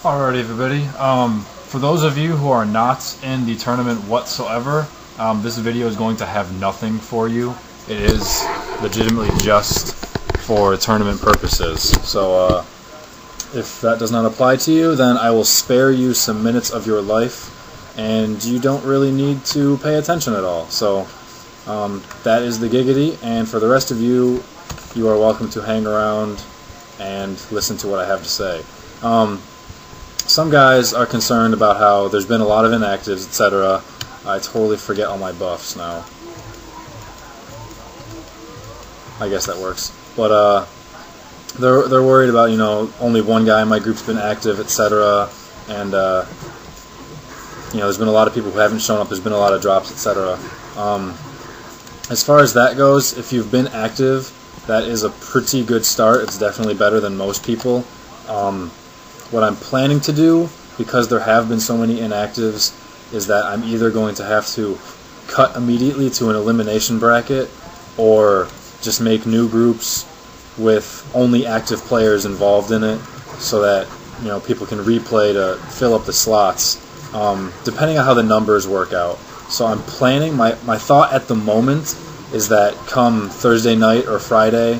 Alrighty, everybody. For those of you who are not in the tournament whatsoever, this video is going to have nothing for you. It is legitimately just for tournament purposes. So if that does not apply to you, then I will spare you some minutes of your life, and you don't really need to pay attention at all. So that is the giggity, and for the rest of you, you are welcome to hang around and listen to what I have to say. Some guys are concerned about how there's been a lot of inactives, etc. I totally forget all my buffs now. I guess that works. But they're worried about, you know, only one guy in my group's been active, etc. And you know, there's been a lot of people who haven't shown up. There's been a lot of drops, etc. As far as that goes, if you've been active, that is a pretty good start. It's definitely better than most people. What I'm planning to do, because there have been so many inactives, is that I'm either going to have to cut immediately to an elimination bracket, or just make new groups with only active players involved in it, so that, you know, people can replay to fill up the slots, depending on how the numbers work out. So I'm planning, my thought at the moment is that come Thursday night or Friday,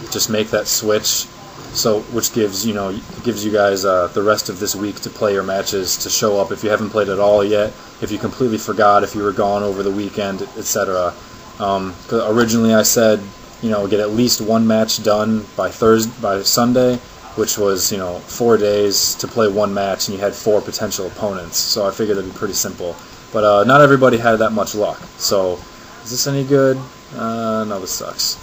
just make that switch. So, which gives you guys the rest of this week to play your matches, to show up if you haven't played at all yet, if you completely forgot, if you were gone over the weekend, etc. Originally I said, you know, get at least one match done by Sunday, which was, you know, 4 days to play one match, and you had 4 potential opponents. So I figured it'd be pretty simple. But not everybody had that much luck. So is this any good? No, this sucks.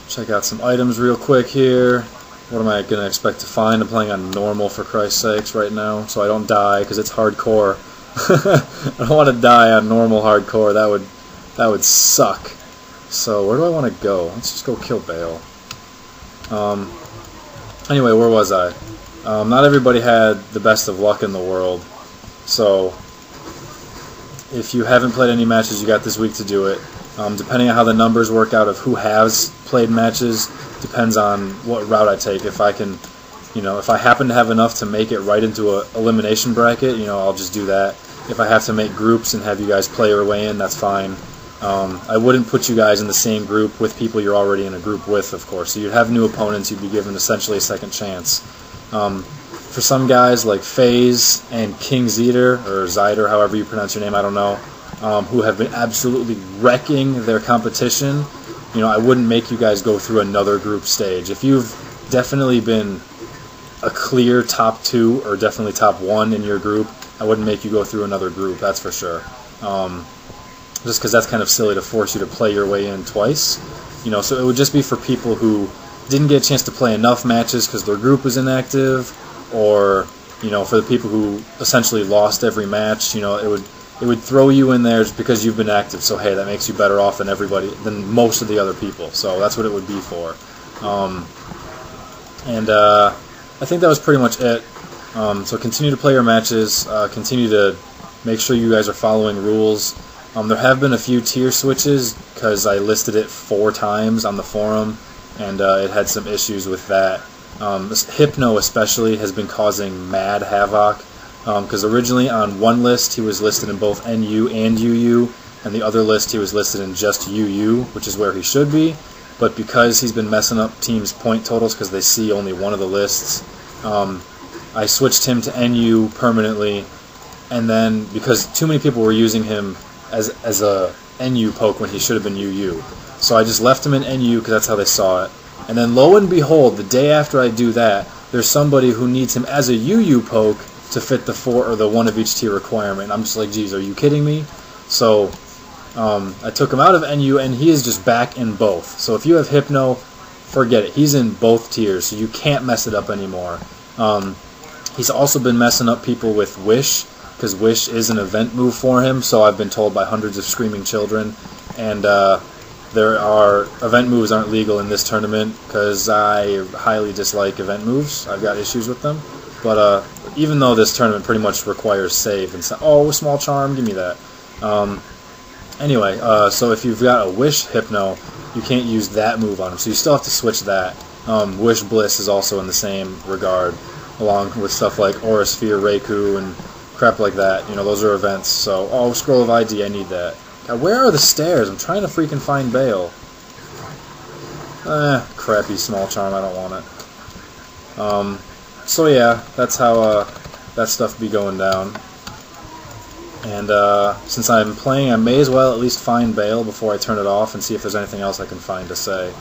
Check out some items real quick here. What am I going to expect to find? I'm playing on normal, for Christ's sakes, right now, so I don't die, because it's hardcore. I don't want to die on normal hardcore. That would suck. So where do I want to go? Let's just go kill Bale. Anyway, where was I? Not everybody had the best of luck in the world. So if you haven't played any matches, you got this week to do it. Depending on how the numbers work out of who has played matches, depends on what route I take. If I can, you know, if I happen to have enough to make it right into an elimination bracket, you know, I'll just do that. If I have to make groups and have you guys play your way in, that's fine. I wouldn't put you guys in the same group with people you're already in a group with, of course. So you'd have new opponents. You'd be given essentially a second chance. For some guys like FaZe and King Zeter, or Zyder, however you pronounce your name, I don't know, who have been absolutely wrecking their competition, you know, I wouldn't make you guys go through another group stage. If you've definitely been a clear top 2 or definitely top 1 in your group, I wouldn't make you go through another group, that's for sure. Just because that's kind of silly to force you to play your way in twice. You know, so it would just be for people who didn't get a chance to play enough matches because their group was inactive, or, you know, for the people who essentially lost every match. You know, it would throw you in there just because you've been active. So hey, that makes you better off than most of the other people. So that's what it would be for. I think that was pretty much it. So continue to play your matches. Continue to make sure you guys are following rules. There have been a few tier switches because I listed it 4 times on the forum, and it had some issues with that. Hypno especially has been causing mad havoc. Because originally on one list he was listed in both NU and UU, and the other list he was listed in just UU, which is where he should be. But because he's been messing up teams' point totals because they see only one of the lists, I switched him to NU permanently, and then because too many people were using him as a NU poke when he should have been UU, so I just left him in NU because that's how they saw it. And then lo and behold, the day after I do that, there's somebody who needs him as a UU poke to fit the 4 or the 1 of each tier requirement. I'm just like, geez, are you kidding me? So I took him out of NU, and he is just back in both. So if you have Hypno, forget it. He's in both tiers, so you can't mess it up anymore. He's also been messing up people with Wish, because Wish is an event move for him, so I've been told by hundreds of screaming children. And event moves aren't legal in this tournament, because I highly dislike event moves. I've got issues with them. But even though this tournament pretty much requires save, and oh, small charm, give me that. Anyway, so if you've got a Wish Hypno, you can't use that move on him, so you still have to switch that. Wish Bliss is also in the same regard, along with stuff like Aura Sphere, Reiku, and crap like that. Those are events. So, oh, Scroll of ID, I need that. God, where are the stairs? I'm trying to freaking find Bale. Crappy small charm, I don't want it. So yeah, that's how that stuff be going down. And since I'm playing, I may as well at least find Bale before I turn it off and see if there's anything else I can find to say.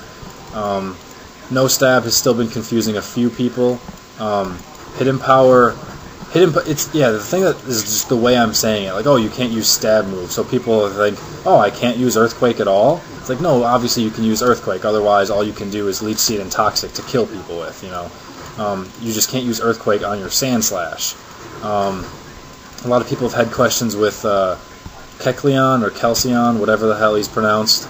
No Stab has still been confusing a few people. Hidden Power, the thing that is just the way I'm saying it. Like, oh, you can't use Stab move, so people think, oh, I can't use Earthquake at all. It's like, no, obviously you can use Earthquake. Otherwise, all you can do is Leech Seed and Toxic to kill people with. You just can't use Earthquake on your Sand Slash. A lot of people have had questions with Kecleon or Kelceon, whatever the hell he's pronounced,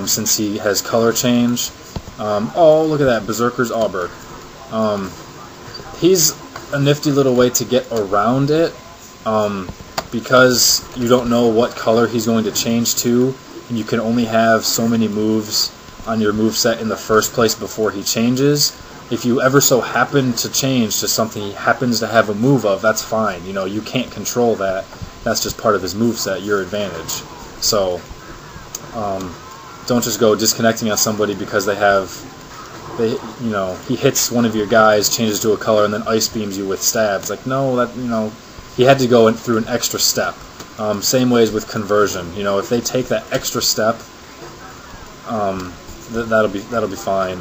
since he has color change. Oh, look at that, Berserker's Auberg. He's a nifty little way to get around it, because you don't know what color he's going to change to, and you can only have so many moves on your moveset in the first place before he changes. If you ever so happen to change to something he happens to have a move of, that's fine. You can't control that. That's just part of his moveset, your advantage. So, don't just go disconnecting on somebody because he hits one of your guys, changes to a color, and then ice beams you with stabs. Like, no, he had to go through an extra step. Same ways with conversion. If they take that extra step, that'll be fine.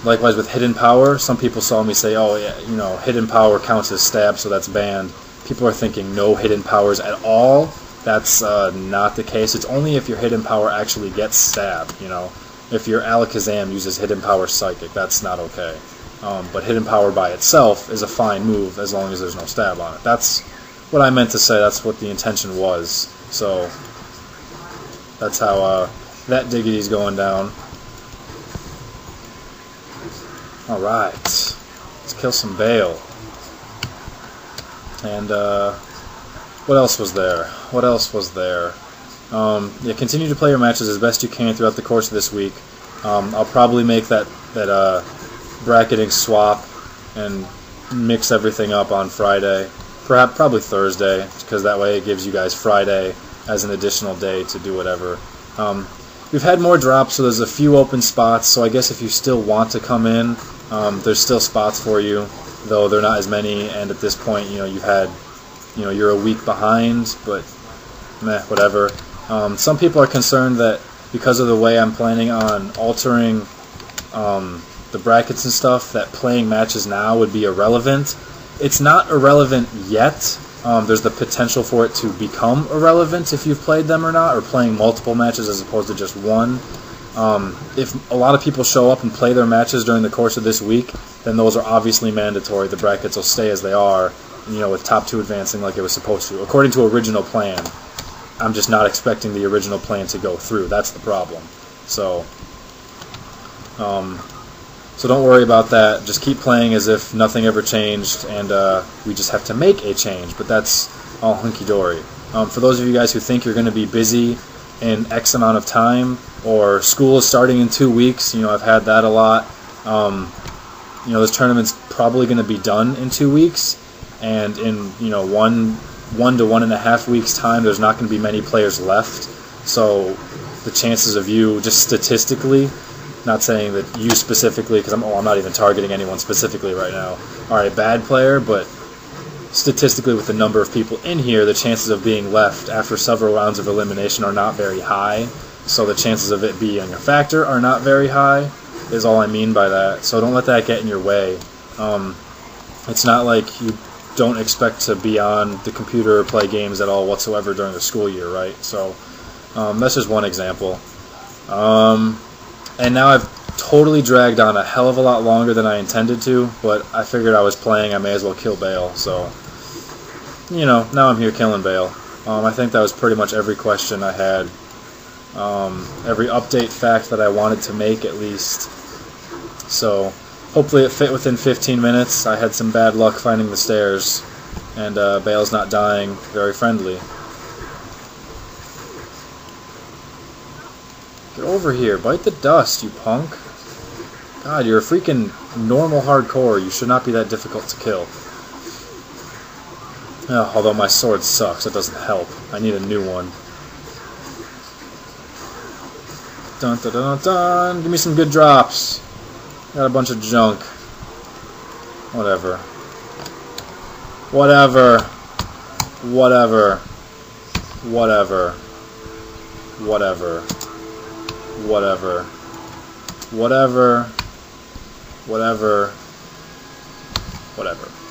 Likewise with Hidden Power, some people saw me say, oh yeah, Hidden Power counts as stab, so that's banned. People are thinking no Hidden Powers at all. That's not the case. It's only if your Hidden Power actually gets stab. If your Alakazam uses Hidden Power Psychic, that's not okay. But Hidden Power by itself is a fine move as long as there's no stab on it. That's what I meant to say. That's what the intention was. So that's how that Diggity's going down. Alright, let's kill some Bale. And, what else was there? Yeah, continue to play your matches as best you can throughout the course of this week. I'll probably make that bracketing swap and mix everything up on Friday. Probably Thursday, because that way it gives you guys Friday as an additional day to do whatever. We've had more drops, so there's a few open spots, so I guess if you still want to come in, there's still spots for you, though they're not as many, and at this point, you're a week behind, but meh, whatever. Some people are concerned that because of the way I'm planning on altering the brackets and stuff, that playing matches now would be irrelevant. It's not irrelevant yet. There's the potential for it to become irrelevant if you've played them or not, or playing multiple matches as opposed to just one. If a lot of people show up and play their matches during the course of this week, then those are obviously mandatory. The brackets will stay as they are, with top 2 advancing like it was supposed to, according to original plan. I'm just not expecting the original plan to go through. That's the problem. So don't worry about that. Just keep playing as if nothing ever changed, and we just have to make a change. But that's all hunky-dory. For those of you guys who think you're going to be busy in X amount of time, or school is starting in 2 weeks, I've had that a lot. This tournament's probably going to be done in 2 weeks, and in 1 to 1.5 weeks time, there's not going to be many players left. So the chances of you, just statistically, not saying that you specifically, because I'm not even targeting anyone specifically right now, are a bad player, but statistically with the number of people in here, the chances of being left after several rounds of elimination are not very high. So the chances of it being a factor are not very high, is all I mean by that. So don't let that get in your way. It's not like you don't expect to be on the computer or play games at all whatsoever during the school year, right? So that's just one example. And now I've totally dragged on a hell of a lot longer than I intended to, but I figured I was playing, I may as well kill Bale. So, now I'm here killing Bale. I think that was pretty much every question I had. Every update fact that I wanted to make, at least. So hopefully it fit within 15 minutes. I had some bad luck finding the stairs, and Bale's not dying. Very friendly. Get over here. Bite the dust, you punk. God, you're a freaking normal hardcore. You should not be that difficult to kill. Oh, although my sword sucks, that doesn't help. I need a new one. Dun dun dun dun! Give me some good drops. Got a bunch of junk. Whatever. Whatever. Whatever. Whatever. Whatever. Whatever. Whatever. Whatever. Whatever.